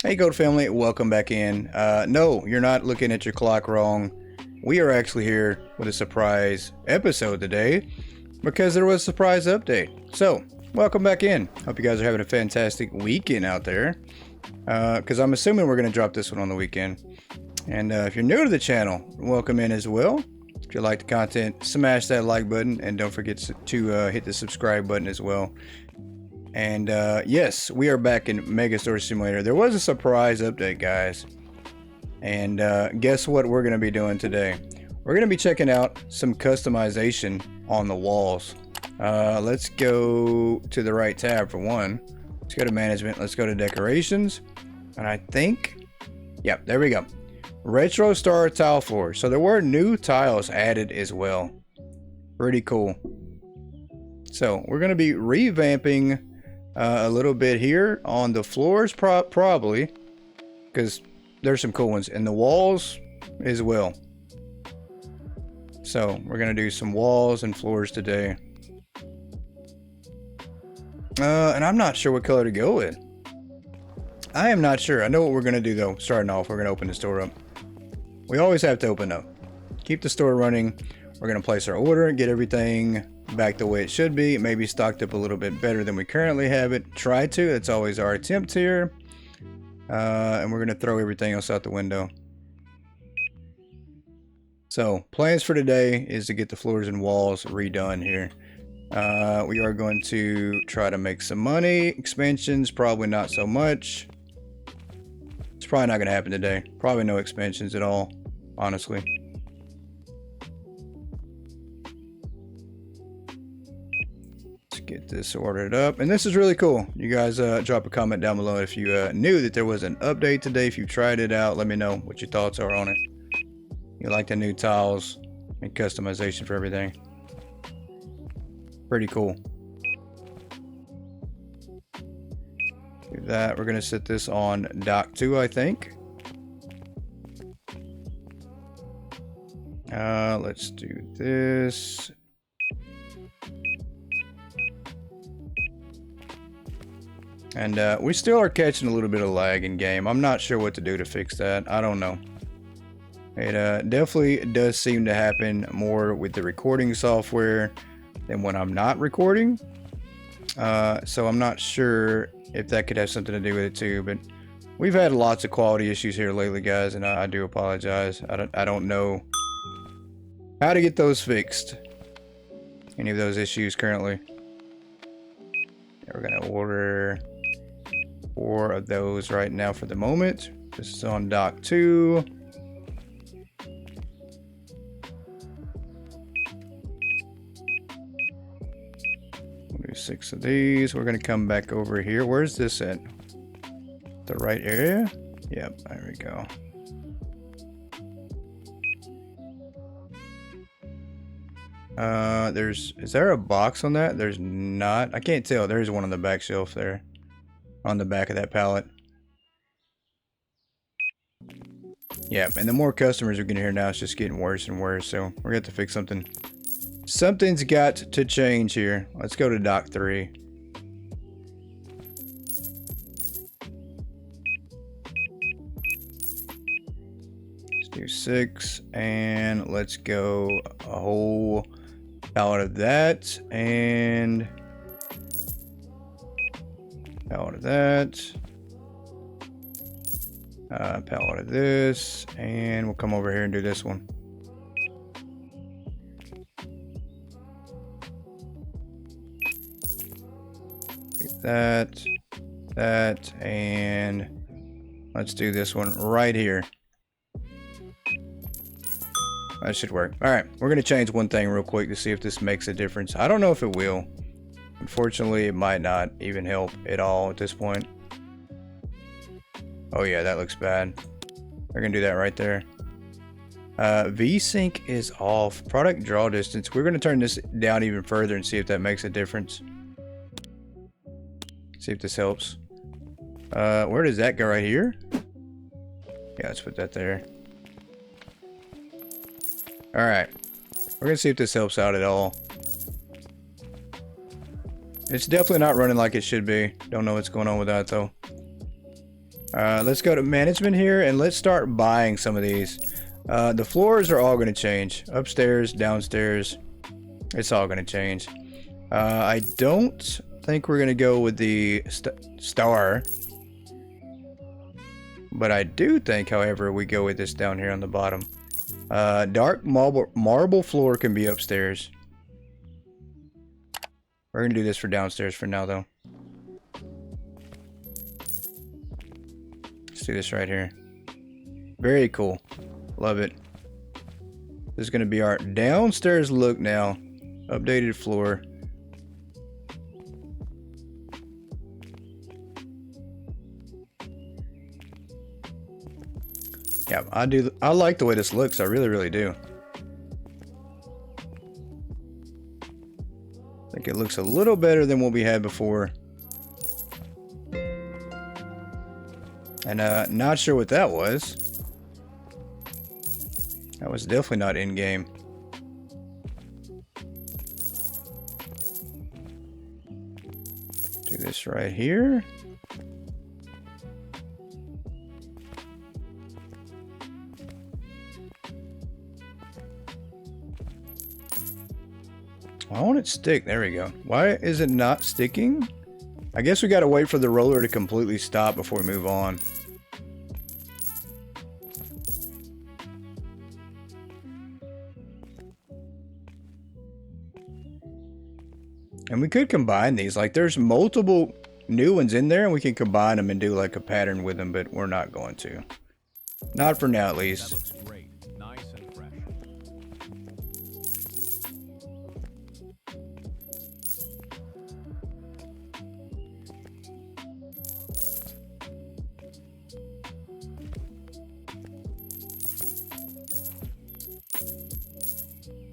Hey Goat family, welcome back in. No, you're not looking at your clock wrong. We are actually here with a surprise episode today because there was a surprise update. So, welcome back in. Hope you guys are having a fantastic weekend out there. Because I'm assuming we're going to drop this one on the weekend. And if you're new to the channel, welcome in as well. If you like the content, smash that like button and don't forget to hit the subscribe button as well. And yes, we are back in Megastore Simulator. There was a surprise update, guys. And guess what we're going to be doing today? We're going to be checking out some customization on the walls. Let's go to the right tab for one. Let's go to management. Let's go to decorations. And I think, yeah, there we go. Retro Star tile floor. So there were new tiles added as well. Pretty cool. So we're going to be revamping a little bit here on the floors, probably, because there's some cool ones, and the walls as well. So we're gonna do some walls and floors today, and I'm not sure what color to go with. I am not sure. I know what we're gonna do though. Starting off, we're gonna open the store up. We always have to open up, keep the store running. We're gonna place our order and get everything back the way it should be. Maybe stocked up a little bit better than we currently have it. Try to. That's always our attempt here. And we're going to throw everything else out the window. So plans for today is to get the floors and walls redone here. We are going to try to make some money. Expansions, probably not so much. It's probably not going to happen today. Probably no expansions at all, honestly. Get this ordered up, and this is really cool. You guys drop a comment down below if you knew that there was an update today. If you tried it out, let me know what your thoughts are on it. You like the new tiles and customization for everything. Pretty cool. Do that. We're gonna set this on dock 2, I think. Let's do this. And we still are catching a little bit of lag in game. I'm not sure what to do to fix that. I don't know. It definitely does seem to happen more with the recording software than when I'm not recording. So I'm not sure if that could have something to do with it too. But we've had lots of quality issues here lately, guys, and I do apologize. I don't know how to get those fixed. Any of those issues currently. We're gonna order 4 of those right now for the moment. This is on dock 2. We'll do 6 of these. We're gonna come back over here. Where's this at? The right area? Yep, there we go. Is there a box on that? There's not. I can't tell. There's one on the back shelf there. On the back of that pallet. Yeah, and the more customers we're getting here now, it's just getting worse and worse. So we're gonna have to fix something. Something's got to change here. Let's go to dock 3. Let's do 6, and let's go a whole pallet of that, and pallet of that, pallet of this, and we'll come over here and do this one. Do that, and let's do this one right here. That should work. All right, we're gonna change one thing real quick to see if this makes a difference. I don't know if it will. Unfortunately, it might not even help at all at this point. Oh yeah, that looks bad. We're gonna do that right there. V-Sync is off. Product draw distance. We're gonna turn this down even further and see if that makes a difference. See if this helps. Where does that go? Right here? Yeah, let's put that there. Alright. We're gonna see if this helps out at all. It's definitely not running like it should be. Don't know what's going on with that though. Let's go to management here and let's start buying some of these. The floors are all going to change. Upstairs, downstairs, it's all going to change. I don't think we're going to go with the star. But I do think, however, we go with this down here on the bottom. Dark marble floor can be upstairs. We're going to do this for downstairs for now, though. Let's do this right here. Very cool. Love it. This is going to be our downstairs look now. Updated floor. Yeah, I like the way this looks. I really, really do. I think it looks a little better than what we had before. And not sure what that was. That was definitely not in-game. Do this right here. Why won't it stick? There we go. Why is it not sticking? I guess we gotta wait for the roller to completely stop before we move on. And we could combine these. Like, there's multiple new ones in there, and we can combine them and do like a pattern with them, but we're not going to. Not for now, at least. That looks great. Nice and fresh.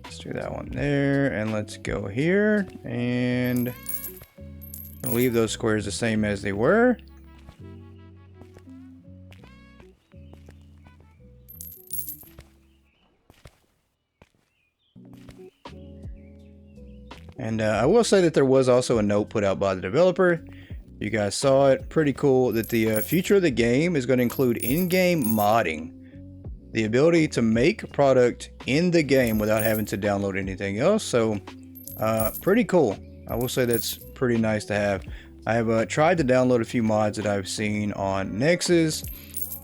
Let's do that one there, and let's go here, and I'll leave those squares the same as they were. And I will say that there was also a note put out by the developer. You guys saw it. Pretty cool that the future of the game is going to include in-game modding. The ability to make a product in the game without having to download anything else. So, pretty cool. I will say that's pretty nice to have. I have tried to download a few mods that I've seen on Nexus,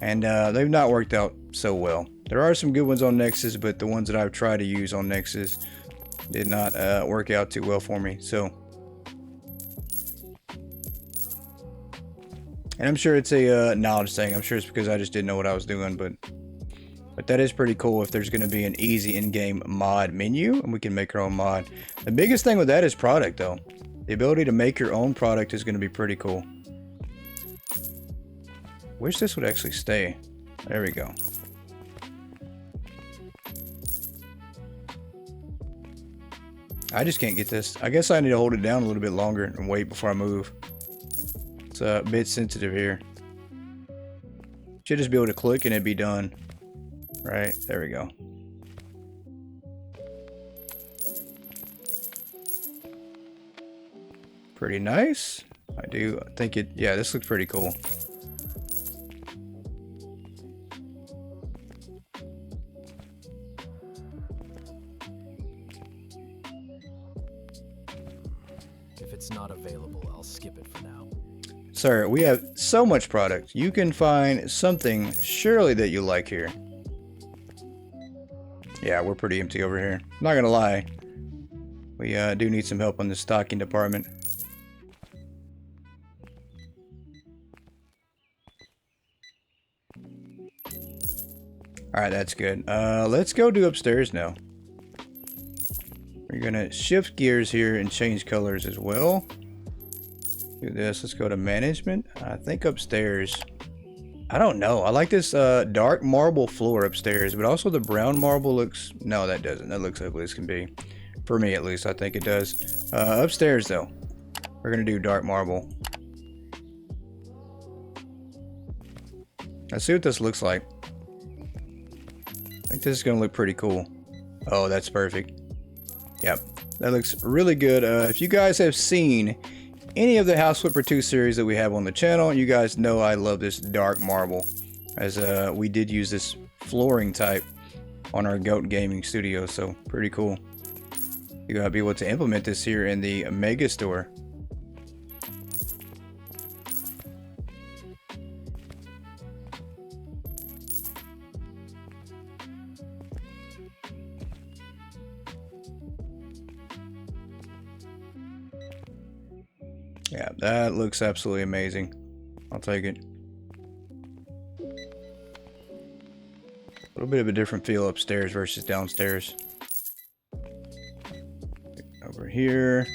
and they've not worked out so well. There are some good ones on Nexus, but the ones that I've tried to use on Nexus did not work out too well for me. So, and I'm sure it's a knowledge thing. I'm sure it's because I just didn't know what I was doing, but that is pretty cool if there's going to be an easy in-game mod menu and we can make our own mod. The biggest thing with that is product, though. The ability to make your own product is going to be pretty cool. Wish this would actually stay. There we go. I just can't get this. I guess I need to hold it down a little bit longer and wait before I move. It's a bit sensitive here. Should just be able to click and it'd be done. Right, there we go. Pretty nice. I do think it, yeah, this looks pretty cool. If it's not available, I'll skip it for now. Sir, we have so much product. You can find something surely that you like here. Yeah, we're pretty empty over here. Not gonna lie. We do need some help on the stocking department. Alright, that's good. Let's go do upstairs now. We're gonna shift gears here and change colors as well. Do this. Let's go to management. I think upstairs. I don't know. I like this dark marble floor upstairs, but also the brown marble looks... No, that doesn't. That looks ugly as can be. For me, at least, I think it does. Upstairs, though, we're going to do dark marble. Let's see what this looks like. I think this is going to look pretty cool. Oh, that's perfect. Yep. That looks really good. If you guys have seen any of the House Flipper 2 series that we have on the channel, you guys know I love this dark marble, as we did use this flooring type on our Goat Gaming Studio, so pretty cool. You gotta be able to implement this here in the Megastore. Yeah, that looks absolutely amazing. I'll take it. A little bit of a different feel upstairs versus downstairs. Over here.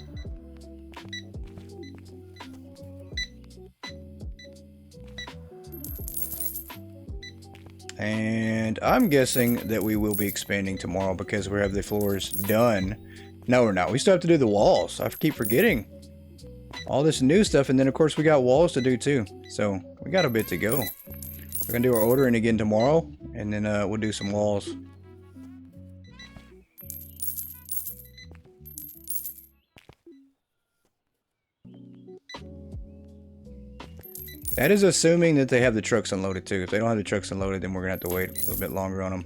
And I'm guessing that we will be expanding tomorrow because we have the floors done. No, we're not. We still have to do the walls. I keep forgetting. All this new stuff, and then of course we got walls to do too. So we got a bit to go. We're gonna do our ordering again tomorrow, and then we'll do some walls. That is assuming that they have the trucks unloaded too. If they don't have the trucks unloaded, then we're gonna have to wait a little bit longer on them.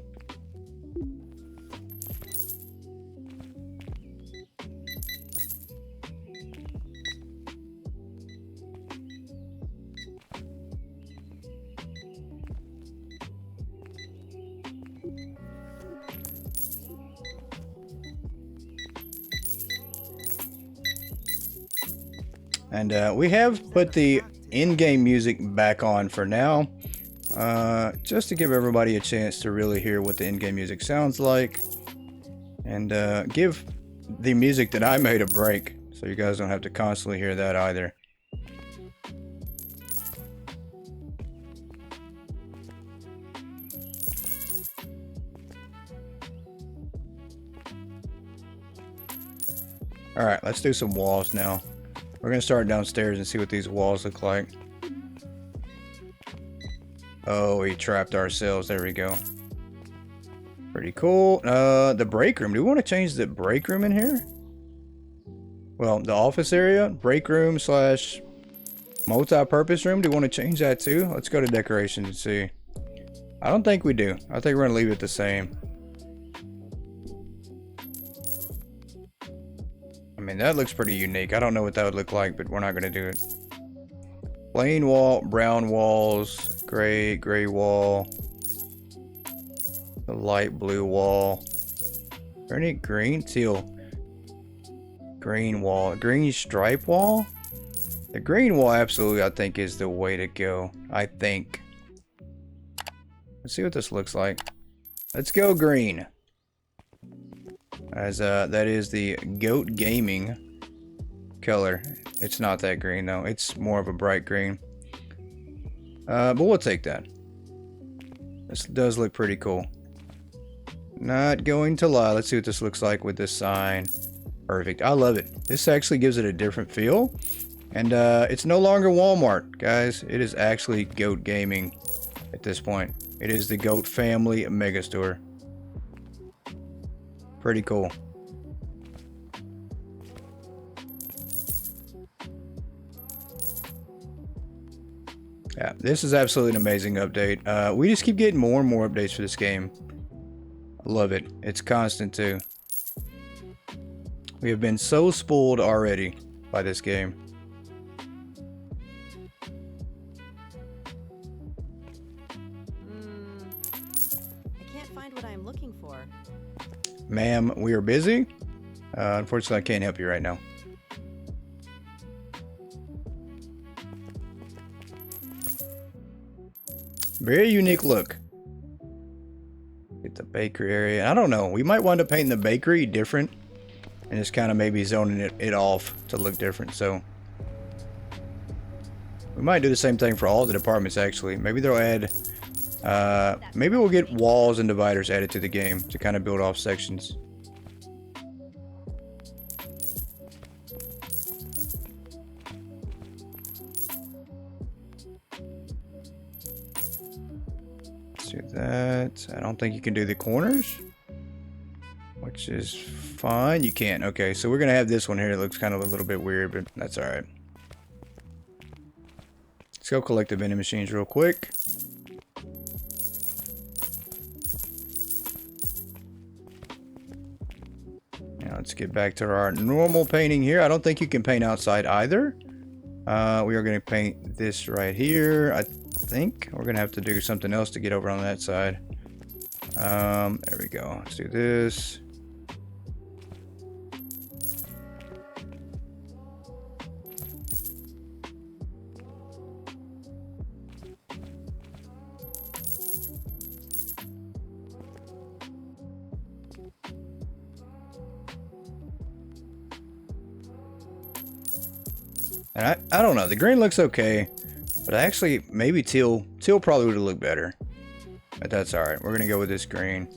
And we have put the in-game music back on for now, just to give everybody a chance to really hear what the in-game music sounds like, and give the music that I made a break, so you guys don't have to constantly hear that either. Alright, let's do some walls now. We're going to start downstairs and see what these walls look like. Oh, we trapped ourselves. There we go. Pretty cool. The break room. Do we want to change the break room in here? Well, the office area, break room slash multi-purpose room. Do we want to change that too? Let's go to decorations and see. I don't think we do. I think we're going to leave it the same. I mean, that looks pretty unique. I don't know what that would look like, but we're not going to do it. Plain wall, brown walls, gray wall, the light blue wall. Is there any green? Teal. Green wall. Green stripe wall? The green wall absolutely, I think, is the way to go. I think. Let's see what this looks like. Let's go green. As that is the Goat Gaming color. It's not that green though. It's more of a bright green. But we'll take that. This does look pretty cool. Not going to lie. Let's see what this looks like with this sign. Perfect. I love it. This actually gives it a different feel. And it's no longer Walmart, guys. It is actually Goat Gaming at this point. It is the Goat Family Megastore. Pretty cool. Yeah, this is absolutely an amazing update. We just keep getting more and more updates for this game. I love it. It's constant too. We have been so spoiled already by this game. I can't find what I'm looking for. Ma'am, we are busy. Unfortunately, I can't help you right now. Very unique look. Get the bakery area. I don't know. We might wind up painting the bakery different and just kind of maybe zoning it off to look different. So we might do the same thing for all the departments actually. Maybe they'll add maybe we'll get walls and dividers added to the game to kind of build off sections. Let's do that. I don't think you can do the corners, which is fine. You can't. Okay, so we're gonna have this one here. It looks kind of a little bit weird, but that's all right. Let's go collect the vending machines real quick. Now let's get back to our normal painting here. I don't think you can paint outside either. We are going to paint this right here. I think we're going to have to do something else to get over on that side. There we go. Let's do this. And I don't know. The green looks okay, but actually maybe teal probably would have looked better. But that's all right. We're gonna go with this green.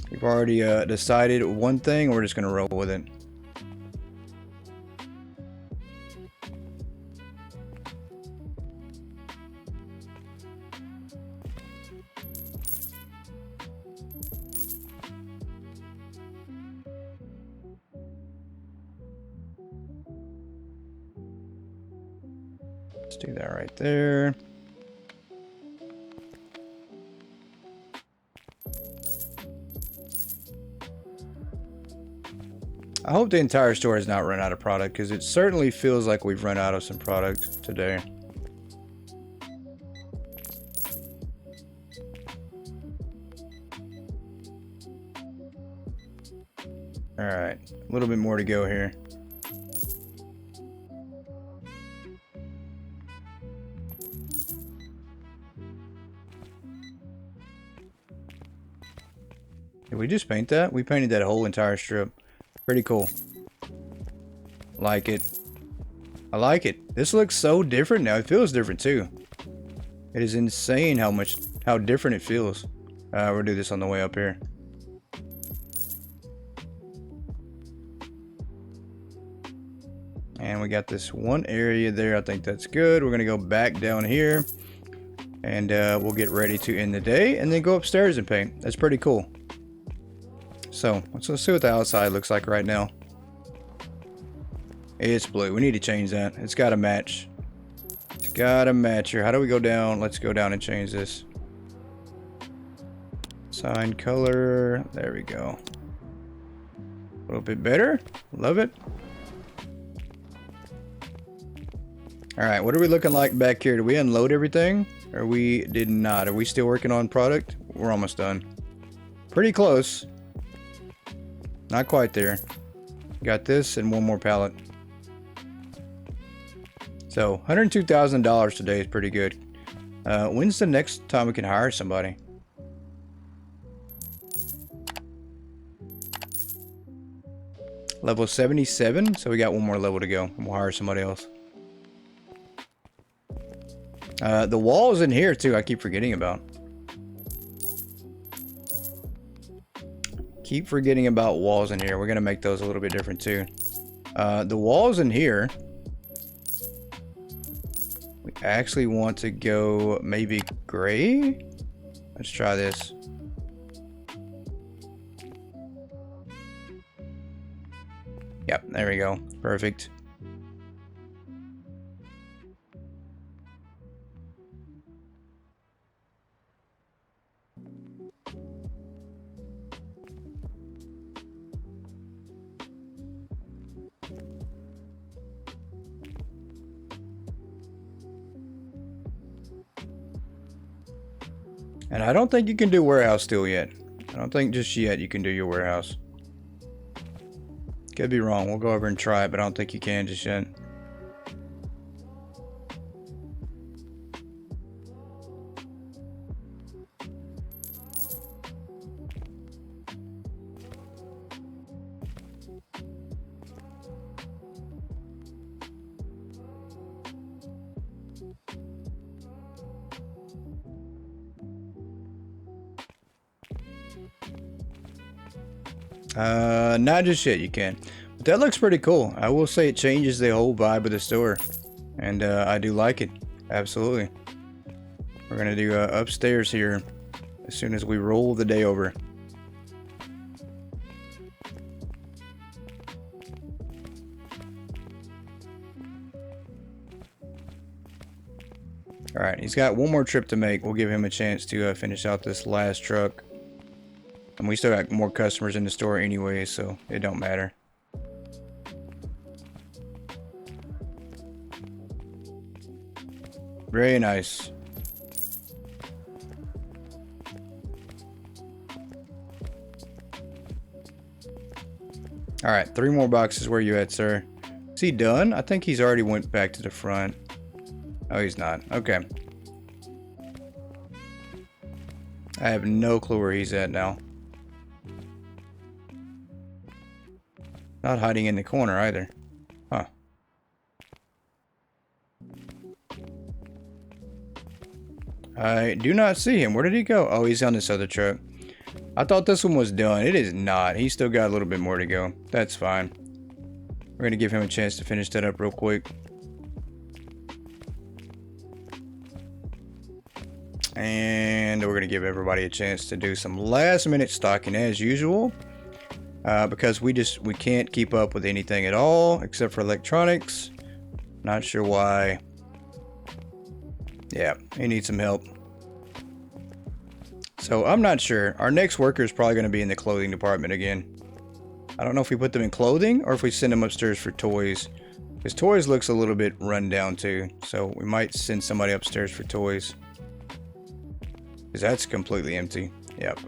We've already decided one thing. We're just gonna roll with it. Let's do that right there. I hope the entire store has not run out of product, because it certainly feels like we've run out of some product today. All right, a little bit more to go here. Did we just paint that? We painted that whole entire strip. Pretty cool. Like it. I like it. This looks so different now. It feels different too. It is insane how different it feels. We'll do this on the way up here. And we got this one area there. I think that's good. We're gonna go back down here, and we'll get ready to end the day, and then go upstairs and paint. That's pretty cool. So let's see what the outside looks like right now. It's blue. We need to change that. It's got to match. It's got to match here. How do we go down? Let's go down and change this. Sign color. There we go. A little bit better. Love it. All right. What are we looking like back here? Did we unload everything? Or we did not? Are we still working on product? We're almost done. Pretty close. Not quite there. Got this and one more pallet. So $102,000 today is pretty good. When's the next time we can hire somebody? Level 77. So we got one more level to go. And we'll hire somebody else. The wall's in here too. I keep forgetting about. Keep forgetting about walls in here. We're gonna make those a little bit different too. The walls in here, we actually want to go maybe gray. Let's try this. Yep, there we go. Perfect. And I don't think you can do warehouse still yet. I don't think just yet you can do your warehouse. Could be wrong. We'll go over and try it, but I don't think you can just yet. Not just yet, you can. But that looks pretty cool. I will say it changes the whole vibe of the store. And I do like it. Absolutely. We're going to do upstairs here as soon as we roll the day over. All right, he's got one more trip to make. We'll give him a chance to finish out this last truck. And we still got more customers in the store anyway, so it don't matter. Very nice. All right, 3 more boxes. Where you at, sir? Is he done? I think he's already went back to the front. Oh, he's not. Okay. I have no clue where he's at now. Not hiding in the corner either. Huh. I do not see him. Where did he go? Oh, he's on this other truck. I thought this one was done. It is not. He's still got a little bit more to go. That's fine. We're going to give him a chance to finish that up real quick. And we're going to give everybody a chance to do some last minute stocking as usual. Because we can't keep up with anything at all except for electronics. Not sure why. Yeah, he needs some help. So I'm not sure. Our next worker is probably going to be in the clothing department again. I don't know if we put them in clothing or if we send them upstairs for toys. Because toys looks a little bit run down too. So we might send somebody upstairs for toys. Because that's completely empty. Yep.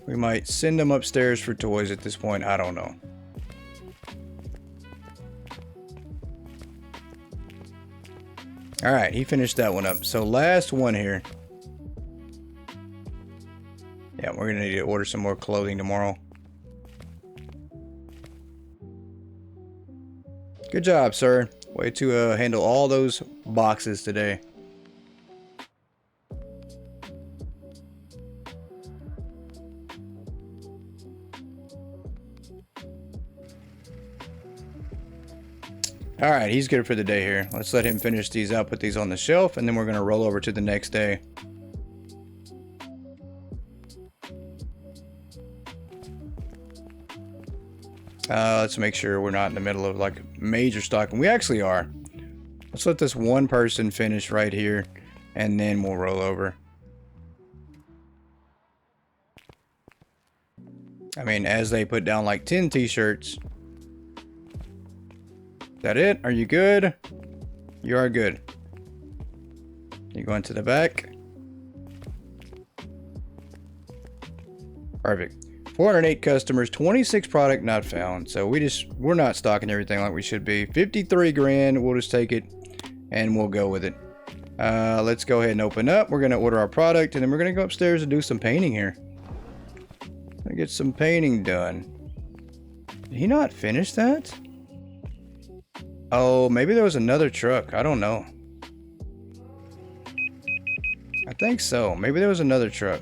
We might send them upstairs for toys at this point. I don't know. Alright, he finished that one up. So last one here. Yeah, we're going to need to order some more clothing tomorrow. Good job, sir. Way to handle all those boxes today. Alright, he's good for the day here. Let's let him finish these out, put these on the shelf, and then we're going to roll over to the next day. Let's make sure we're not in the middle of like major stocking. We actually are. Let's let this one person finish right here, and then we'll roll over. I mean, as they put down like 10 t-shirts. Is that it? Are you good? You are good. You going to the back? Perfect. 408 customers, 26 product not found. So we're not stocking everything like we should be. 53 grand. We'll just take it and we'll go with it. Let's go ahead and open up. We're going to order our product and then we're going to go upstairs and do some painting here. Get some painting done. Did he not finish that? Oh, maybe there was another truck. I don't know. I think so. Maybe there was another truck.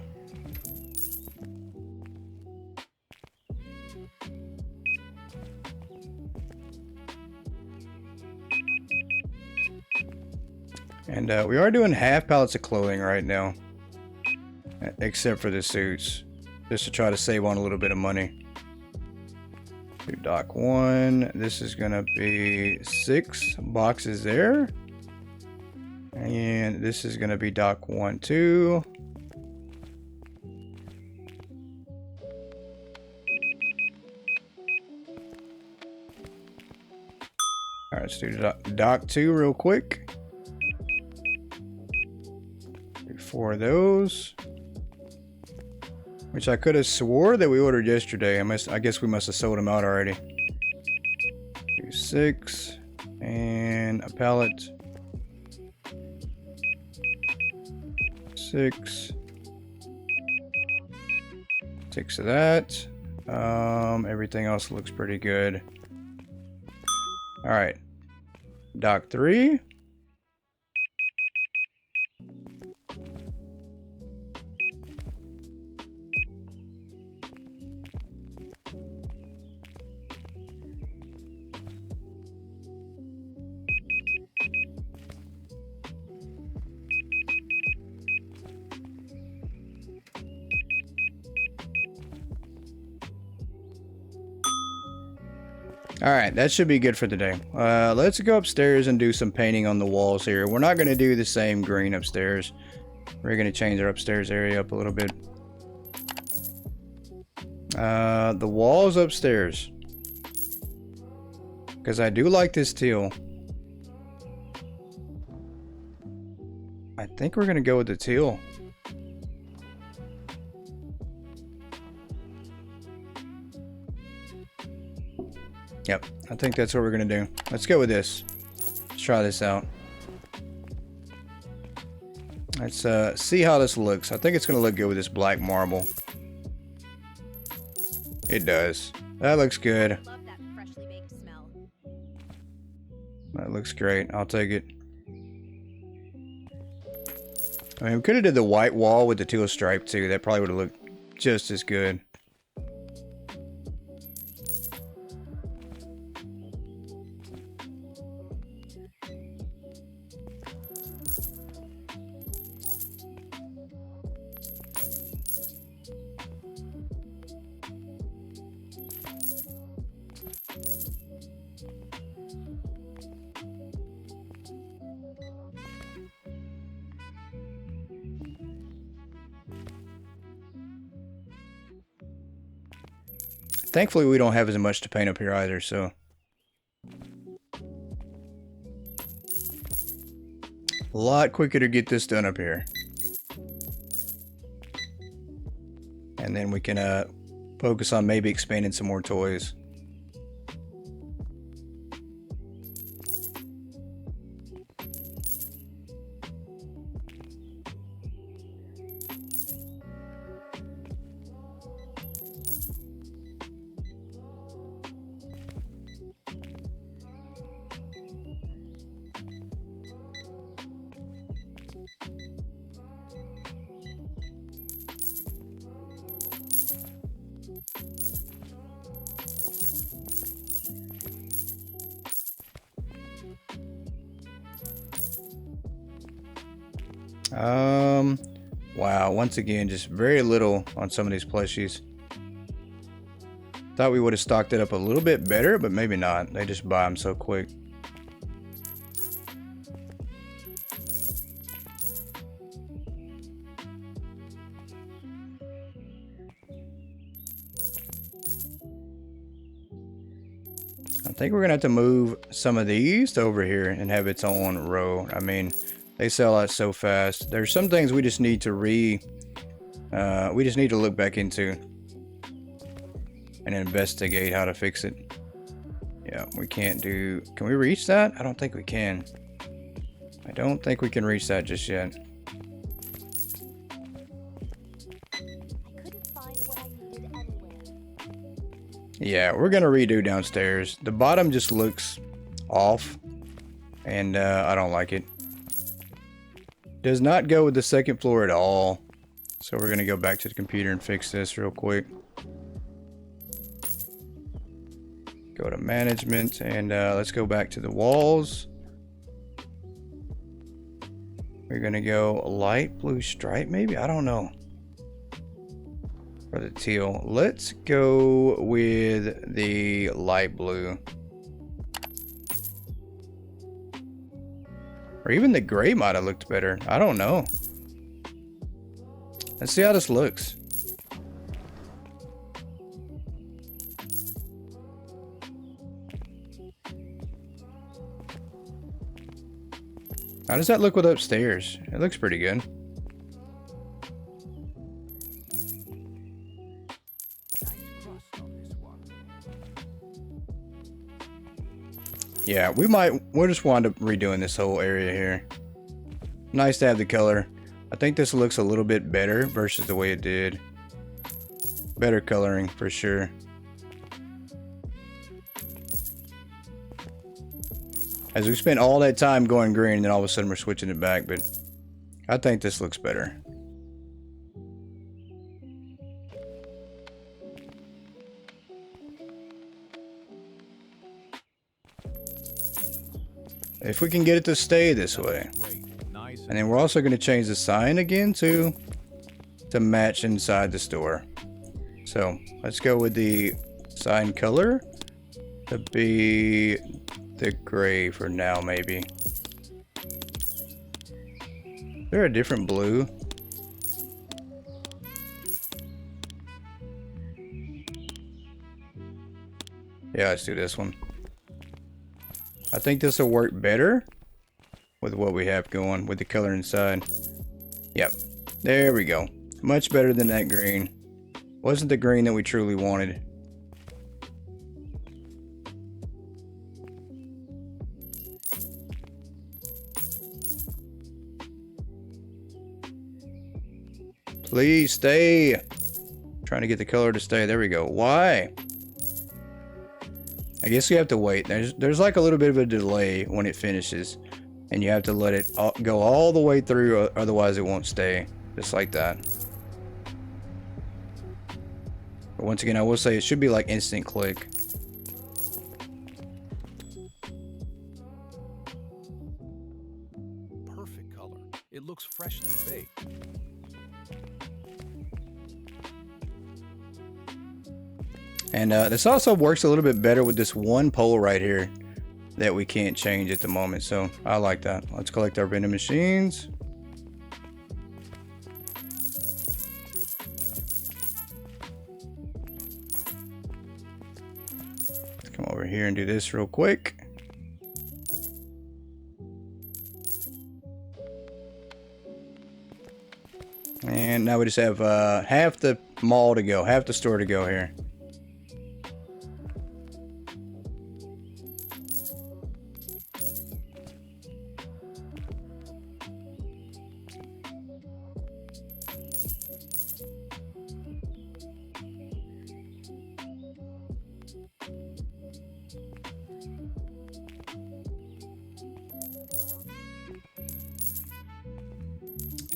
And we are doing half pallets of clothing right now. Except for the suits. Just to try to save on a little bit of money. Do dock 1. This is going to be 6 boxes there. And this is going to be dock 1, 2. Alright, let's do dock 2 real quick. Do 4 of those. Which I could have swore that we ordered yesterday. I guess we must have sold them out already. Do 6. And a pallet. 6. 6 of that. Everything else looks pretty good. Alright. Dock 3. Alright, that should be good for today. Let's go upstairs and do some painting on the walls here. We're not going to do the same green upstairs. We're going to change our upstairs area up a little bit. The walls upstairs. Because I do like this teal. I think we're going to go with the teal. Yep, I think that's what we're going to do. Let's go with this. Let's try this out. Let's see how this looks. I think it's going to look good with this black marble. It does. That looks good. Love that freshly baked smell. That looks great. I'll take it. I mean, we could have did the white wall with the teal stripe too. That probably would have looked just as good. Thankfully, we don't have as much to paint up here either, so. A lot quicker to get this done up here. And then we can focus on maybe expanding some more toys. Wow, once again, just very little on some of these plushies. Thought we would have stocked it up a little bit better, but maybe not. They just buy them so quick. I think we're gonna have to move some of these over here and have its own row. I mean, they sell out so fast. There's some things we just need to we just need to look back into and investigate how to fix it. Yeah, we can't do, can we reach that? I don't think we can. I don't think we can reach that just yet. I couldn't find what I needed anywhere. Yeah, we're gonna redo downstairs. The bottom just looks off and I don't like it. Does not go with the second floor at all. So we're gonna go back to the computer and fix this real quick. Go to management and let's go back to the walls. We're gonna go light blue stripe maybe? I don't know. For the teal. Let's go with the light blue. Or even the gray might have looked better. I don't know. Let's see how this looks. How does that look with upstairs? It looks pretty good. Yeah, we'll just wind up redoing this whole area here. Nice to have the color. I think this looks a little bit better versus the way it did. Better coloring for sure. As we spent all that time going green and then all of a sudden we're switching it back, but I think this looks better. If we can get it to stay this way. And then we're also going to change the sign again to match inside the store. So let's go with the sign color. to be the gray for now, maybe. Is there a different blue? Yeah, let's do this one. I think this will work better with what we have going with the color inside. Yep, there we go. Much better than that green. Wasn't the green that we truly wanted. Please stay. Trying to get the color to stay. There we go. Why? I guess you have to wait. There's like a little bit of a delay when it finishes, and you have to let it go all the way through, otherwise it won't stay. Just like that. But once again, I will say it should be like instant click. Perfect color. It looks freshly baked. And this also works a little bit better with this one pole right here that we can't change at the moment. So I like that. Let's collect our vending machines. Let's come over here and do this real quick. And now we just have half the mall to go, half the store to go here.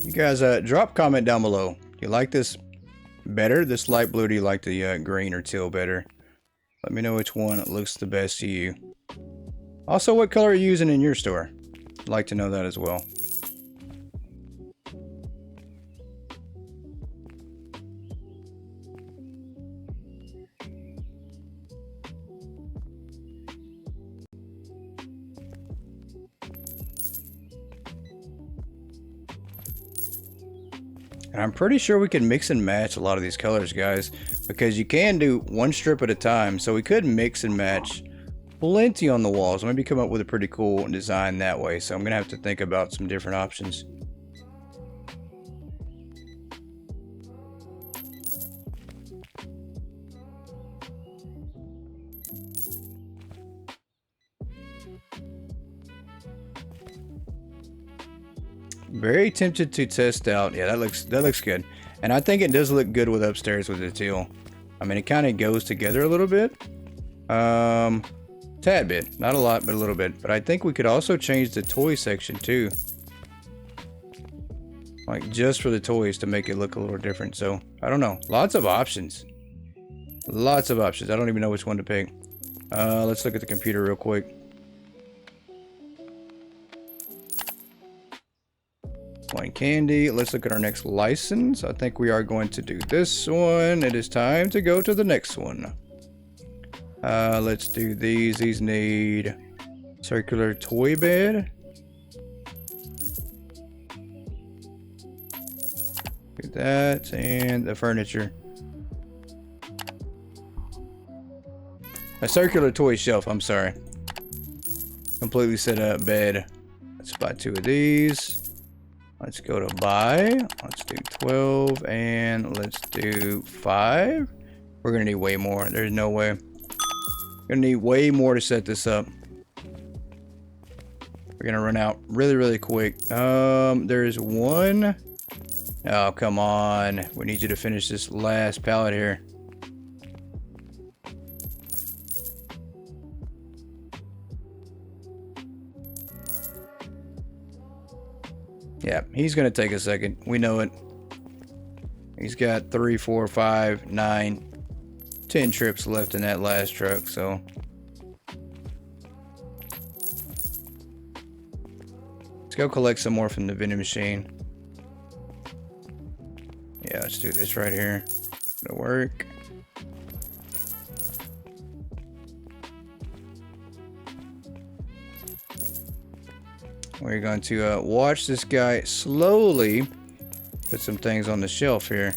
You guys drop a comment down below. Do you like this better, this light blue? Do you like the green or teal better? Let me know which one looks the best to you. Also, what color are you using in your store? I'd like to know that as well. And I'm pretty sure we can mix and match a lot of these colors, guys, because you can do one strip at a time. So we could mix and match plenty on the walls. Maybe come up with a pretty cool design that way. So I'm going to have to think about some different options. Very tempted to test out. Yeah, that looks good. And I think it does look good with upstairs with the teal. I mean, it kind of goes together a little bit. Tad bit. Not a lot, but a little bit. But I think we could also change the toy section too. Like just for the toys to make it look a little different. So, I don't know. Lots of options. Lots of options. I don't even know which one to pick. Let's look at the computer real quick. Wine candy. Let's look at our next license. I think we are going to do this one. It is time to go to the next one. Let's do these. These need circular toy bed. Do that and the furniture. A circular toy shelf. I'm sorry. Completely set up bed. Let's buy 2 of these. Let's go to buy. Let's do 12 and let's do 5. We're gonna need way more. There's no way. We're gonna need way more to set this up. We're gonna run out really, really quick. There's one. Oh, come on. We need you to finish this last pallet here. Yeah, he's gonna take a second. We know it. He's got 3, 4, 5, 9, 10 trips left in that last truck, so. Let's go collect some more from the vending machine. Yeah, let's do this right here. It'll work. we're going to watch this guy slowly put some things on the shelf here.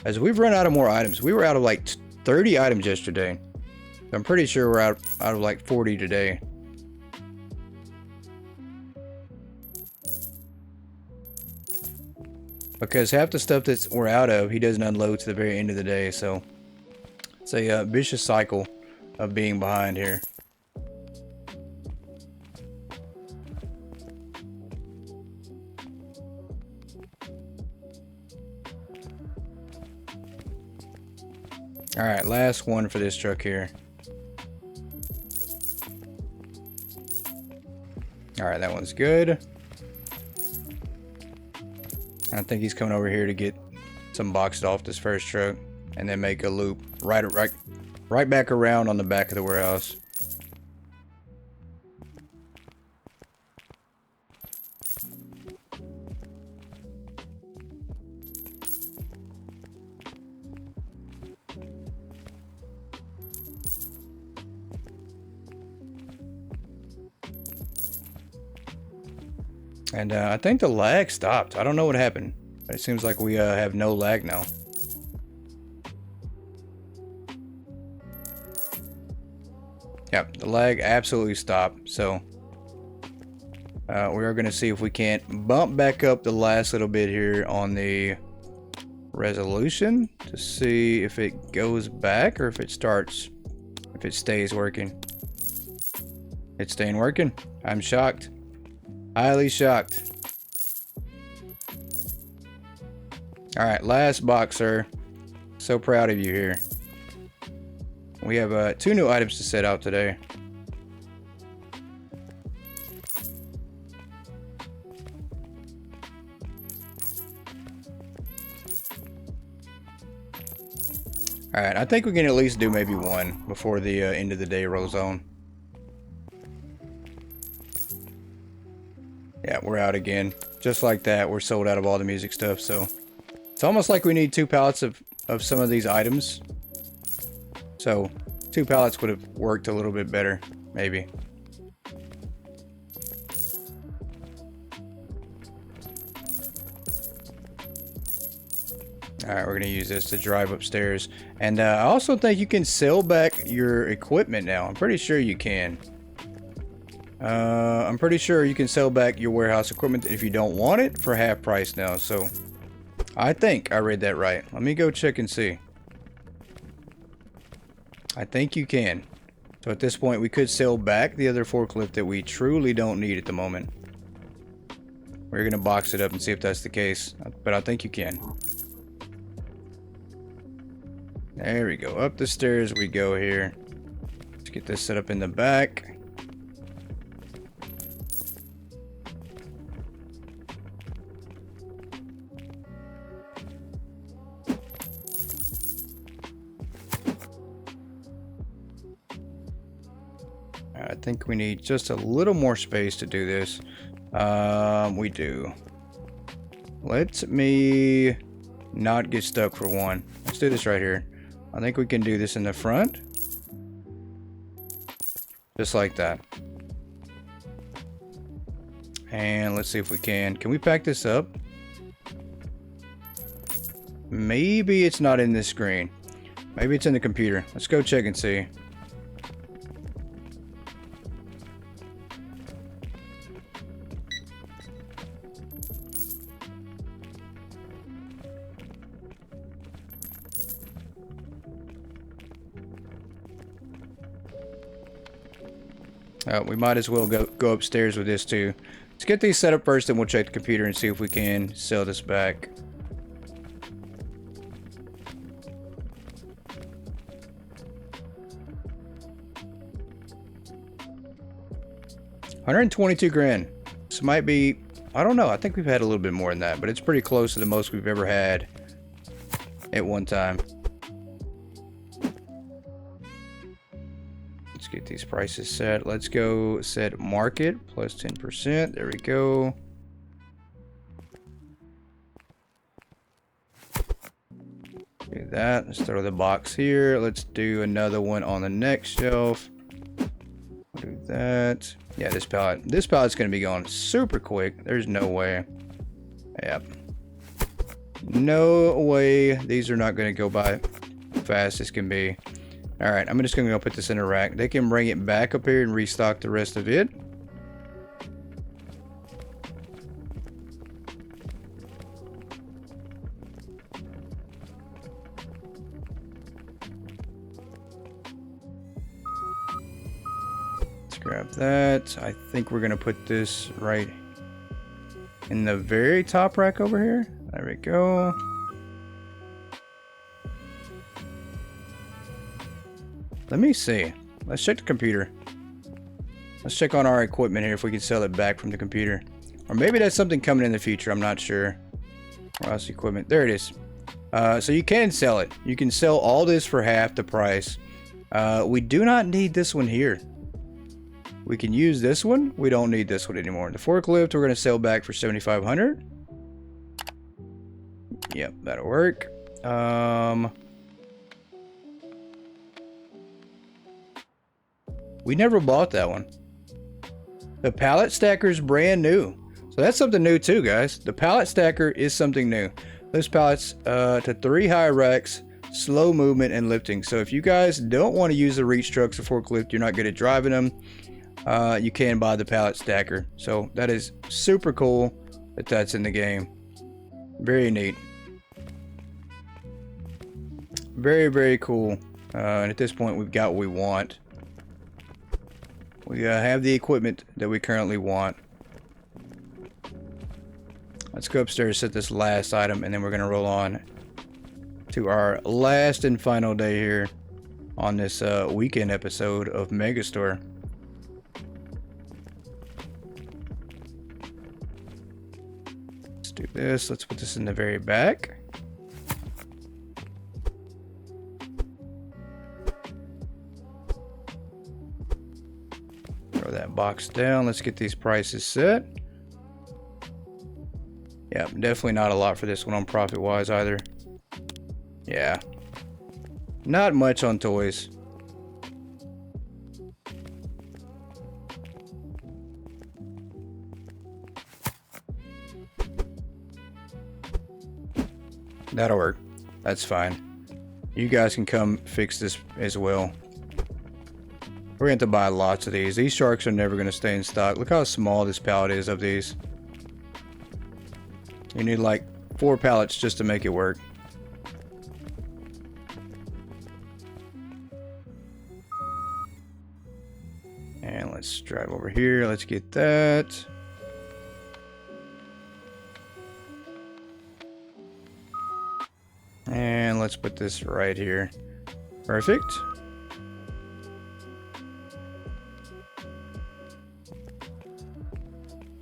As we've run out of more items. We were out of like 30 items yesterday. I'm pretty sure we're out of like 40 today. Because half the stuff that we're out of, he doesn't unload to the very end of the day. So it's a vicious cycle of being behind here. All right, last one for this truck here. All right, that one's good. I think he's coming over here to get some boxed off this first truck and then make a loop right back around on the back of the warehouse. And I think the lag stopped. I don't know what happened. It seems like we have no lag now. Yep, the lag absolutely stopped. So we are going to see if we can't bump back up the last little bit here on the resolution to see if it goes back or if it stays working. It's staying working. I'm shocked. Highly shocked. All right, last box, sir. So proud of you here. We have 2 new items to set out today. All right, I think we can at least do maybe one before the end of the day rolls on. Yeah, we're out again. Just like that, we're sold out of all the music stuff, so it's almost like we need 2 pallets of some of these items. So 2 pallets would have worked a little bit better, maybe. Alright, we're going to use this to drive upstairs. And I also think you can sell back your equipment now. I'm pretty sure you can. I'm pretty sure you can sell back your warehouse equipment if you don't want it for half price now. So I think I read that right. Let me go check and see. I think you can. So at this point we could sell back the other forklift that we truly don't need at the moment. We're going to box it up and see if that's the case. But I think you can. There we go. Up the stairs we go here. Let's get this set up in the back. I think we need just a little more space to do this. We do. Let me not get stuck for one. Let's do this right here. I think we can do this in the front. Just like that. And let's see if we can. Can we pack this up? Maybe it's not in this screen. Maybe it's in the computer. Let's go check and see. We might as well go upstairs with this too. Let's get these set up first, and we'll check the computer and see if we can sell this back. $122 grand. This might be, I don't know. I think we've had a little bit more than that, but it's pretty close to the most we've ever had at one time. Get these prices set. Let's go set market plus 10%. There we go. Do that. Let's throw the box here. Let's do another one on the next shelf. do that. Yeah, this pallet's gonna be going super quick. There's no way. Yep. No way. These are not gonna go by fast as can be. Alright, I'm just gonna go put this in a rack. They can bring it back up here and restock the rest of it. Let's grab that. I think we're gonna put this right in the very top rack over here. There we go. Let me see. Let's check the computer. Let's check on our equipment here if we can sell it back from the computer. Or maybe that's something coming in the future. I'm not sure. Where else equipment? There it is. So you can sell it. You can sell all this for half the price. We do not need this one here. We can use this one. We don't need this one anymore. The forklift we're going to sell back for $7,500. Yep, that'll work. We never bought that one. The pallet stacker is brand new. So that's something new too, guys. The pallet stacker is something new. Those pallets to 3 high racks, slow movement, and lifting. So if you guys don't want to use the reach trucks or forklift, you're not good at driving them, you can buy the pallet stacker. So that is super cool that that's in the game. Very neat. Very, very cool. And at this point, we've got what we want. We have the equipment that we currently want. Let's go upstairs, set this last item, and then we're going to roll on to our last and final day here on this weekend episode of Megastore. Let's do this. Let's put this in the very back. Throw that box down. Let's get these prices set. Yeah, definitely not a lot for this one on profit wise either. Yeah. Not much on toys. That'll work. That's fine. You guys can come fix this as well. We're going to have to buy lots of these. These sharks are never going to stay in stock. Look how small this pallet is of these. You need like 4 pallets just to make it work. And let's drive over here. Let's get that. And let's put this right here. Perfect.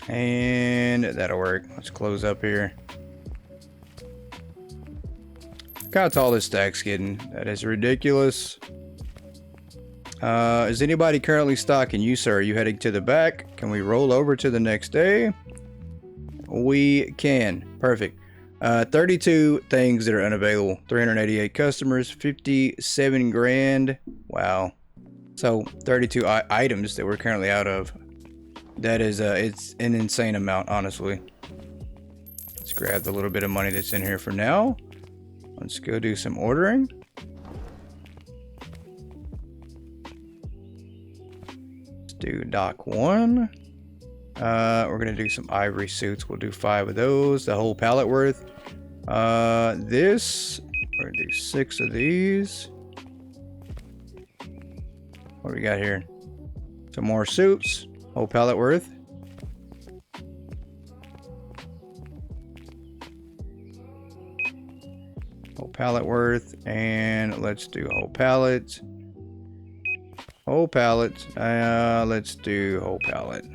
And that'll work. Let's close up here. Look how tall this stack's getting. That is ridiculous. Is anybody currently stocking? You, sir, are you heading to the back? Can we roll over to the next day? We can. Perfect. 32 things that are unavailable. 388 customers. 57 grand. Wow. So 32 items that we're currently out of. That is, it's an insane amount, honestly. Let's grab the little bit of money that's in here for now. Let's go do some ordering. Let's do dock 1. We're going to do some ivory suits. We'll do 5 of those, the whole pallet worth. This, we're going to do 6 of these. What do we got here? Some more suits. Whole pallet worth. Whole pallet worth. And let's do whole pallet. Whole pallet. Let's do whole pallet.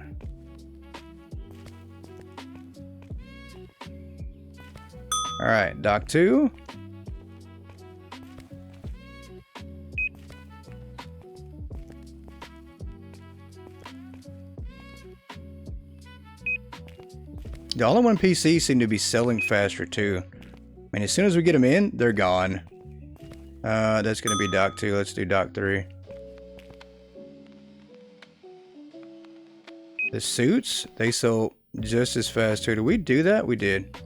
Alright, dock 2. The all-in-one PCs seem to be selling faster too. I mean, as soon as we get them in, they're gone. That's going to be dock 2. Let's do dock 3. The suits, they sell just as fast too. Did we do that? We did.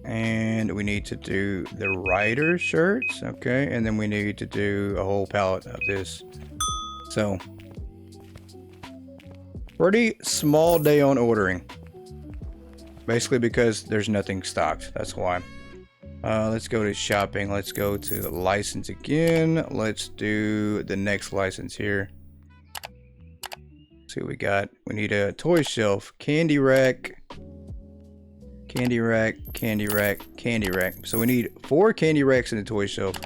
And we need to do the rider shirts. Okay, and then we need to do a whole pallet of this. So, pretty small day on ordering. Basically because there's nothing stocked. That's why. Let's go to shopping. Let's go to license again. Let's do the next license here. Let's see what we got. We need a toy shelf, candy rack, candy rack, candy rack, candy rack. So we need 4 candy racks in the toy shelf.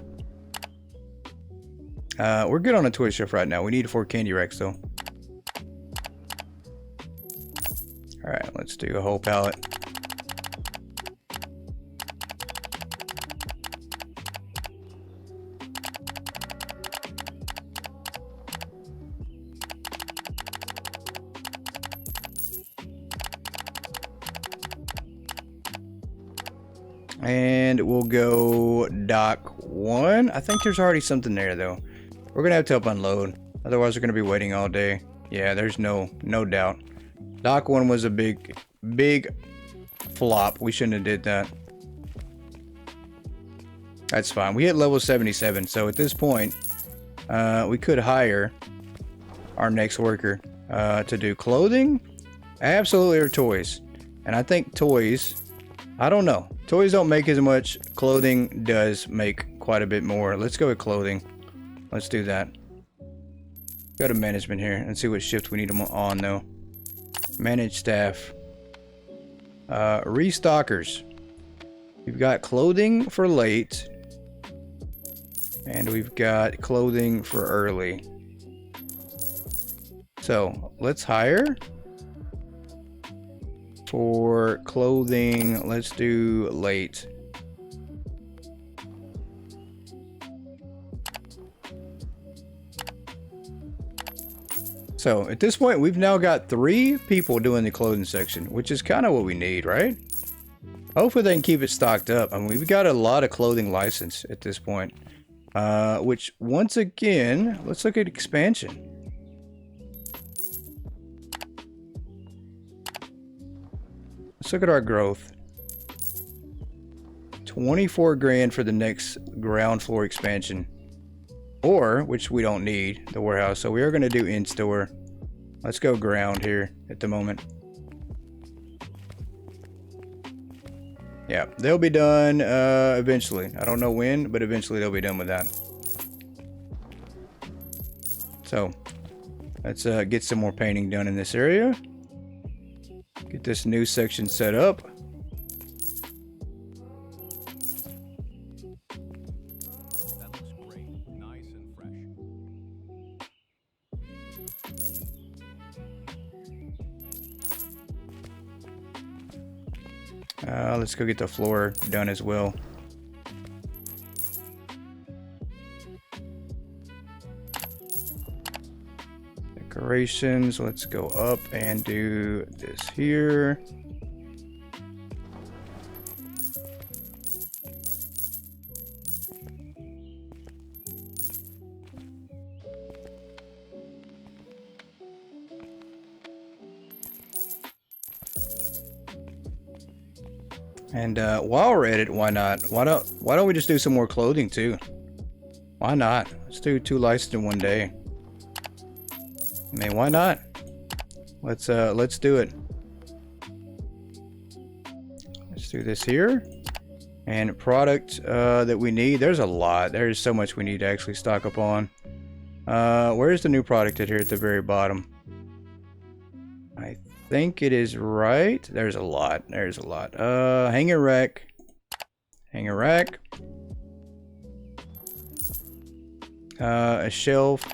We're good on a toy shelf right now. We need 4 candy racks though. Alright, let's do a whole pallet. And we'll go dock 1. I think there's already something there though. We're gonna have to up unload. Otherwise we're gonna be waiting all day. Yeah, there's no doubt. Dock 1 was a big flop. We shouldn't have did that. That's fine. We hit level 77. So at this point, we could hire our next worker to do clothing, absolutely, or toys. And I think toys, I don't know. Toys don't make as much. Clothing does make quite a bit more. Let's go with clothing. Let's do that. Go to management here and see what shift we need them on though. Manage staff. Restockers. We've got clothing for late. And we've got clothing for early. So let's hire. For clothing, let's do late. So at this point, we've now got 3 people doing the clothing section, which is kind of what we need, right? Hopefully they can keep it stocked up. I mean, we've got a lot of clothing license at this point. Which, once again, let's look at expansion. Let's look at our growth. 24 grand for the next ground floor expansion. Or, which we don't need, the warehouse. So we are going to do in-store. Let's go ground here at the moment. Yeah, they'll be done eventually. I don't know when, but eventually they'll be done with that. So, let's get some more painting done in this area. Get this new section set up. That looks great. Nice and fresh. Let's go get the floor done as well. Decorations, let's go up and do this here. And while we're at it, why not? Why don't we just do some more clothing too? Why not? Let's do 2 licenses in one day. I mean, why not? Let's do it. Let's do this here. And product that we need. There's a lot. There's so much we need to actually stock up on. Where's the new product at here at the very bottom? I think it is right. There's a lot. There's a lot. Hanger rack. Hanger rack. A shelf.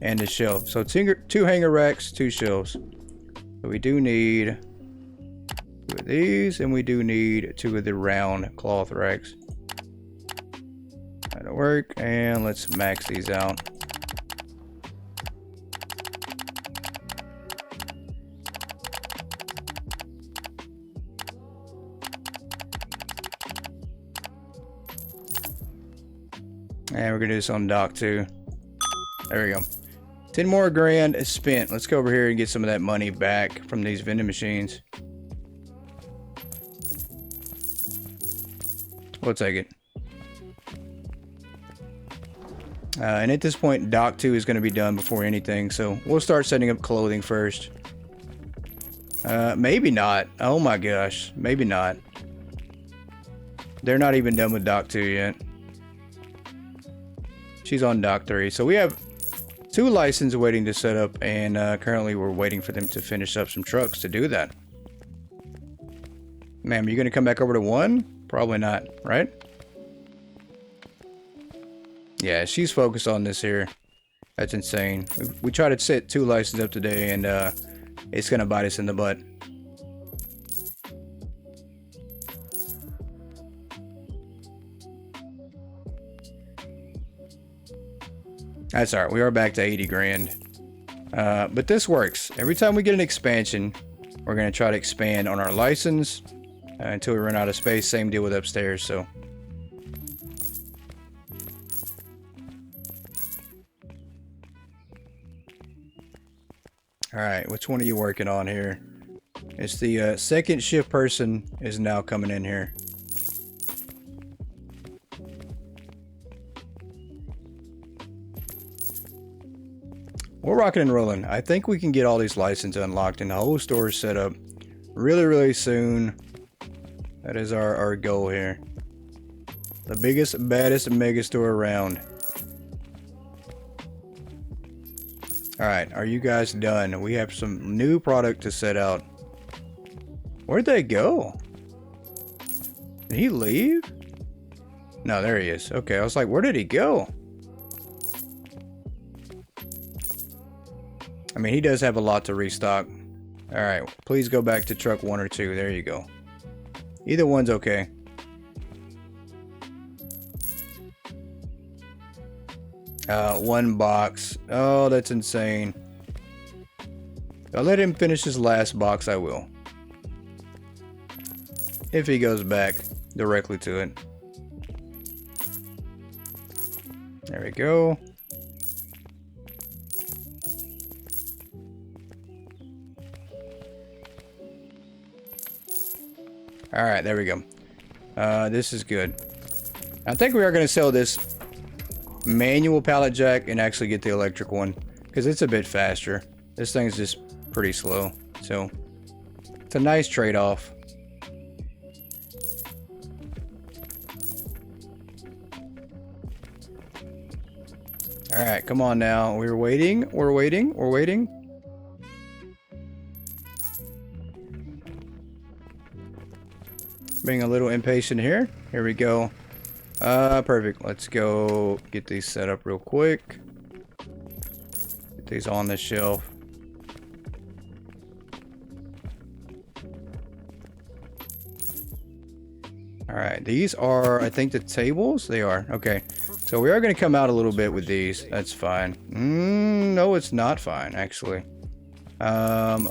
And a shelf. So 2 hanger racks, 2 shelves. So we do need 2 of these, and we do need 2 of the round cloth racks. That'll work, and let's max these out. And we're gonna do this on dock too. There we go. 10 more grand is spent. Let's go over here and get some of that money back from these vending machines. We'll take it. And at this point, Dock 2 is going to be done before anything, so we'll start setting up clothing first. Maybe not. Oh my gosh. Maybe not. They're not even done with Dock 2 yet. She's on Dock 3. So we have 2 licenses waiting to set up, and currently we're waiting for them to finish up some trucks to do that. Ma'am, are you going to come back over to 1? Probably not, right? Yeah, she's focused on this here. That's insane. We tried to set 2 licenses up today, and it's going to bite us in the butt. That's alright, we are back to 80 grand. But this works. Every time we get an expansion, we're going to try to expand on our license until we run out of space. Same deal with upstairs, so. Alright, which one are you working on here? It's the second shift person is now coming in here. We're rocking and rolling. I think we can get all these licenses unlocked and the whole store set up really, really soon. That is our goal here. The biggest, baddest megastore around. Alright, are you guys done? We have some new product to set out. Where'd they go? Did he leave? No, there he is. Okay, I was like, where did he go? I mean, he does have a lot to restock. Alright, please go back to truck 1 or 2. There you go. Either one's okay. One box. Oh, that's insane. If I let him finish his last box, I will. If he goes back directly to it. There we go. Alright, there we go. This is good. I think we are going to sell this manual pallet jack and actually get the electric one, because it's a bit faster. This thing's just pretty slow, so it's a nice trade-off. Alright, come on now. We're waiting. We're waiting. We're waiting. Being a little impatient here. Here we go. Perfect. Let's go get these set up real quick. Get these on the shelf. Alright, these are, I think, the tables? They are. Okay. So we are going to come out a little bit with these. That's fine. No, it's not fine, actually.